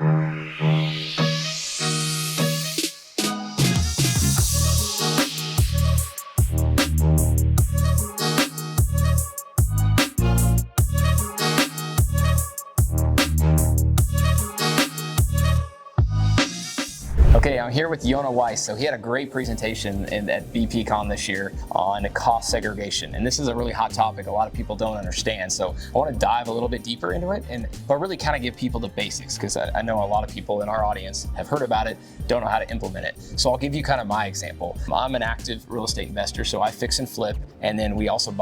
Okay, I'm here with Yona Weiss. So he had a great presentation at BPCon this year on cost segregation. And this is a really hot topic a lot of people don't understand. So I want to dive a little bit deeper into it, but really kind of give people the basics, because I know a lot of people in our audience have heard about it, don't know how to implement it. So I'll give you kind of my example. I'm an active real estate investor, so I fix and flip, and then we also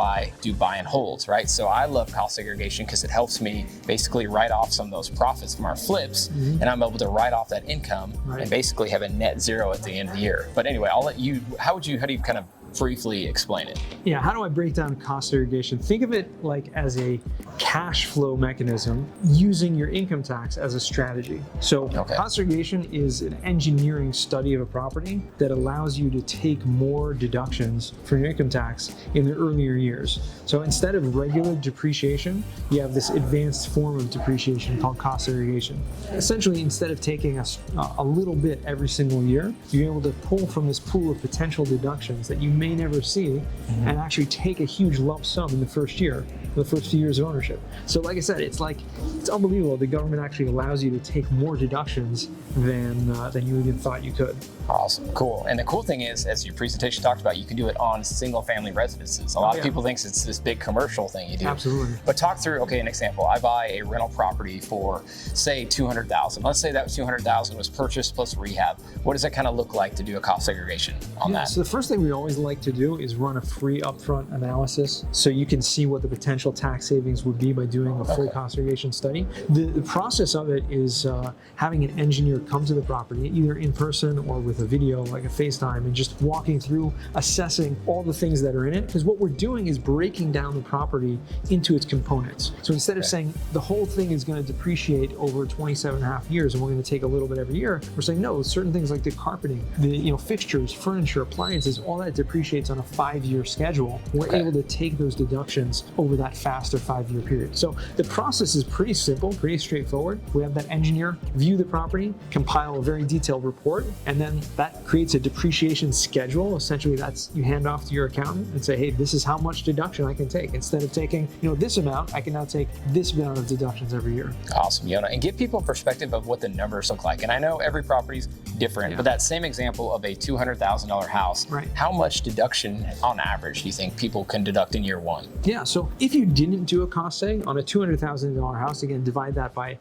do buy and holds, right? So I love cost segregation because it helps me basically write off some of those profits from our flips, and I'm able to write off that income and basically have a net zero at the end of the year. But anyway, I'll let you, how do you kind of briefly explain it? Yeah, how do I break down cost segregation? Think of it like as a cash flow mechanism using your income tax as a strategy. So cost segregation is an engineering study of a property that allows you to take more deductions from your income tax in the earlier years. So instead of regular depreciation, you have this advanced form of depreciation called cost segregation. Essentially, instead of taking a little bit every single year, you're able to pull from this pool of potential deductions that you may never see and actually take a huge lump sum in the first year, the first few years of ownership. So like I said, it's unbelievable. The government actually allows you to take more deductions than you even thought you could. Awesome, cool. And the cool thing is, as your presentation talked about, you can do it on single family residences. A lot of people think it's this big commercial thing you do. Absolutely. But talk through, okay, an example. I buy a rental property for, say, $200,000. Let's say that was $200,000 was purchase plus rehab. What does it kind of look like to do a cost segregation on that? So the first thing we always like to do is run a free upfront analysis so you can see what the potential tax savings would be by doing a full cost segregation study. The process of it is having an engineer come to the property, either in person or with a video like a FaceTime, and just walking through, assessing all the things that are in it. Because what we're doing is breaking down the property into its components. So instead of saying the whole thing is going to depreciate over 27 and a half years and we're going to take a little bit every year, we're saying no, certain things like the carpeting, the fixtures, furniture, appliances, all that depreciates on a 5-year schedule. We're able to take those deductions over that faster 5-year period. So the process is pretty simple, pretty straightforward. We have that engineer view the property, compile a very detailed report, and then that creates a depreciation schedule. Essentially, that's you hand off to your accountant and say, hey, this is how much deduction I can take. Instead of taking this amount, I can now take this amount of deductions every year. Awesome, Yona. And give people a perspective of what the numbers look like. And I know every property's different, but that same example of a $200,000 house, how much deduction on average do you think people can deduct in year one? Yeah, so if you didn't do a cost seg on a $200,000 house, again, divide that by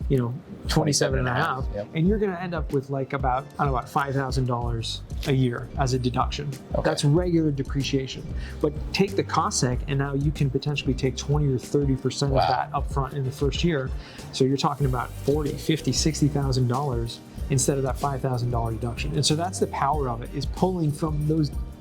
27 and a half, and you're going to end up with like about $5,000 a year as a deduction. That's regular depreciation. But take the cost seg, and now you can potentially take 20 or 30% of that upfront in the first year. So you're talking about $40,000, $50,000, $60,000 instead of that $5,000 deduction. And so that's the power of it, is pulling from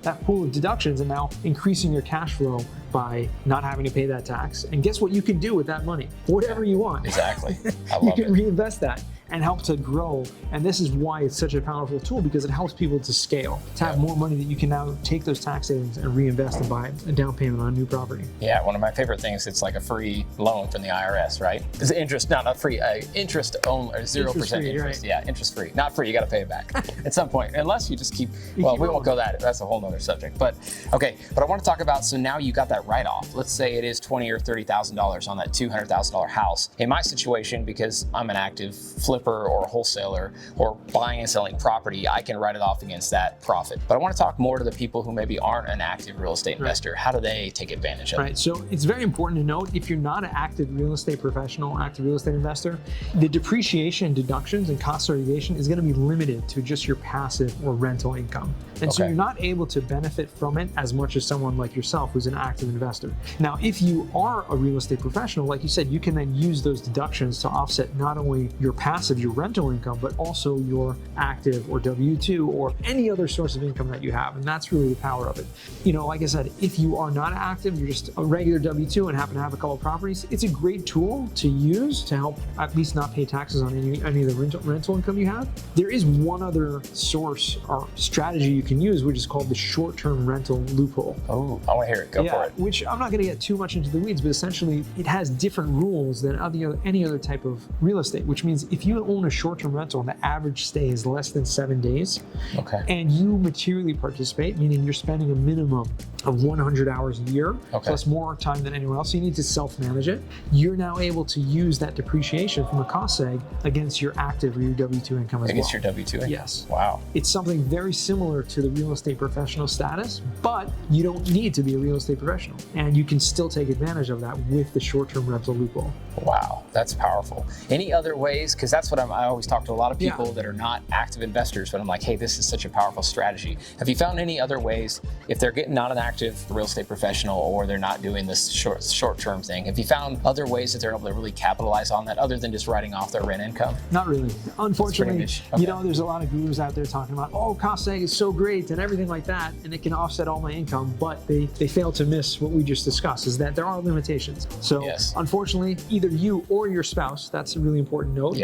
that pool of deductions and now increasing your cash flow by not having to pay that tax. And guess what you can do with that money? Whatever you want. Exactly. I you love can reinvest that and help to grow. And this is why it's such a powerful tool, because it helps people to scale, to have more money that you can now take those tax savings and reinvest and buy a down payment on a new property. Yeah, one of my favorite things, it's like a free loan from the IRS, right? It's interest, not free, interest only, 0% interest. Yeah, interest free. Not free, you gotta pay it back at some point, unless you just keep, well, we won't go that's a whole nother subject. But okay, but I wanna talk about, so now you got that write-off. Let's say it is $20,000 or $30,000 on that $200,000 house. In my situation, because I'm an active flipper or a wholesaler or buying and selling property, I can write it off against that profit. But I want to talk more to the people who maybe aren't an active real estate investor. How do they take advantage of it? So it's very important to note, if you're not an active real estate professional, active real estate investor, the depreciation, deductions, and cost segregation is going to be limited to just your passive or rental income. And so you're not able to benefit from it as much as someone like yourself who's an active investor. Now, if you are a real estate professional, like you said, you can then use those deductions to offset not only your passive, your rental income, but also your active or W-2 or any other source of income that you have. And that's really the power of it. Like I said, if you are not active, you're just a regular W-2 and happen to have a couple of properties, it's a great tool to use to help at least not pay taxes on any of the rental income you have. There is one other source or strategy you can use, which is called the short-term rental loophole. Oh, I want to hear it. Go for it. which I'm not going to get too much into the weeds, but essentially it has different rules than any other type of real estate, which means if you own a short-term rental and the average stay is less than 7 days, and you materially participate, meaning you're spending a minimum of 100 hours a year, plus more time than anyone else, so you need to self-manage it, you're now able to use that depreciation from a cost seg against your active or your W-2 income as well. Against your W-2 income? Yes. Wow. It's something very similar to the real estate professional status, but you don't need to be a real estate professional, and you can still take advantage of that with the short-term rental loophole. Wow, that's powerful. Any other ways? Because that's what I always talk to a lot of people that are not active investors, but I'm like, hey, this is such a powerful strategy. Have you found any other ways, if they're not an active real estate professional or they're not doing this short-term thing, have you found other ways that they're able to really capitalize on that other than just writing off their rent income? Not really. Unfortunately, there's a lot of gurus out there talking about, oh, cost seg is so great and everything like that, and it can offset all my income, but they fail to miss what we just discussed, is that there are limitations. So unfortunately, either you or your spouse, that's a really important note.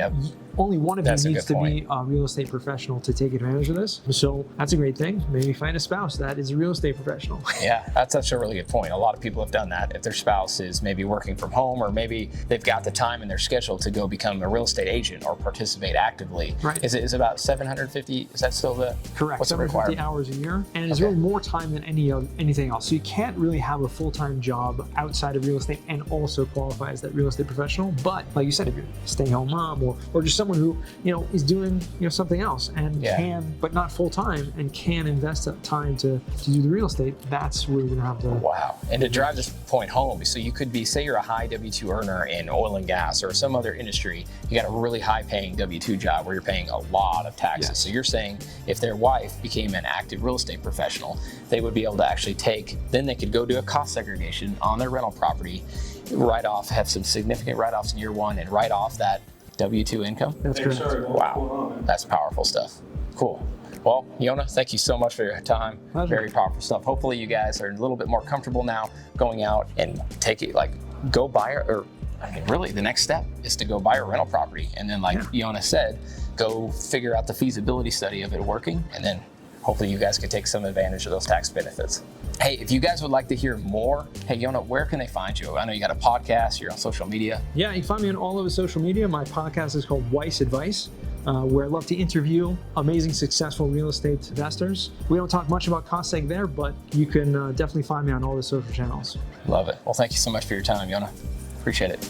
Only one of you needs to be a real estate professional to take advantage of this. So that's a great thing. Maybe find a spouse that is a real estate professional. Yeah, that's such a really good point. A lot of people have done that. If their spouse is maybe working from home, or maybe they've got the time in their schedule to go become a real estate agent or participate actively. Right. Is it about 750? Is that still the correct? What's 750 hours a year, and it's really more time than anything else. So you can't really have a full-time job outside of real estate and also qualify as that real estate professional. But like you said, if you're a stay-home mom or just someone who is doing something else and can, but not full-time, and can invest that time to do the real estate, that's where you're gonna have the And to drive this point home, so you could be, say you're a high W-2 earner in oil and gas or some other industry, you got a really high-paying W-2 job where you're paying a lot of taxes. So you're saying if their wife became an active real estate professional, they would be able to actually then they could go do a cost segregation on their rental property, write off, have some significant write-offs in year one, and write off that W-2 income? That's correct. Wow, that's powerful stuff. Cool. Well, Yona, thank you so much for your time. Pleasure. Very powerful stuff. Hopefully you guys are a little bit more comfortable now going out and go buy really the next step is to go buy a rental property. And then Yona said, go figure out the feasibility study of it working. And then hopefully you guys can take some advantage of those tax benefits. Hey, if you guys would like to hear more, hey, Yona, where can they find you? I know you got a podcast, you're on social media. Yeah, you can find me on all over social media. My podcast is called Weiss Advice, where I love to interview amazing, successful real estate investors. We don't talk much about cost seg there, but you can definitely find me on all the social channels. Love it. Well, thank you so much for your time, Yona. Appreciate it.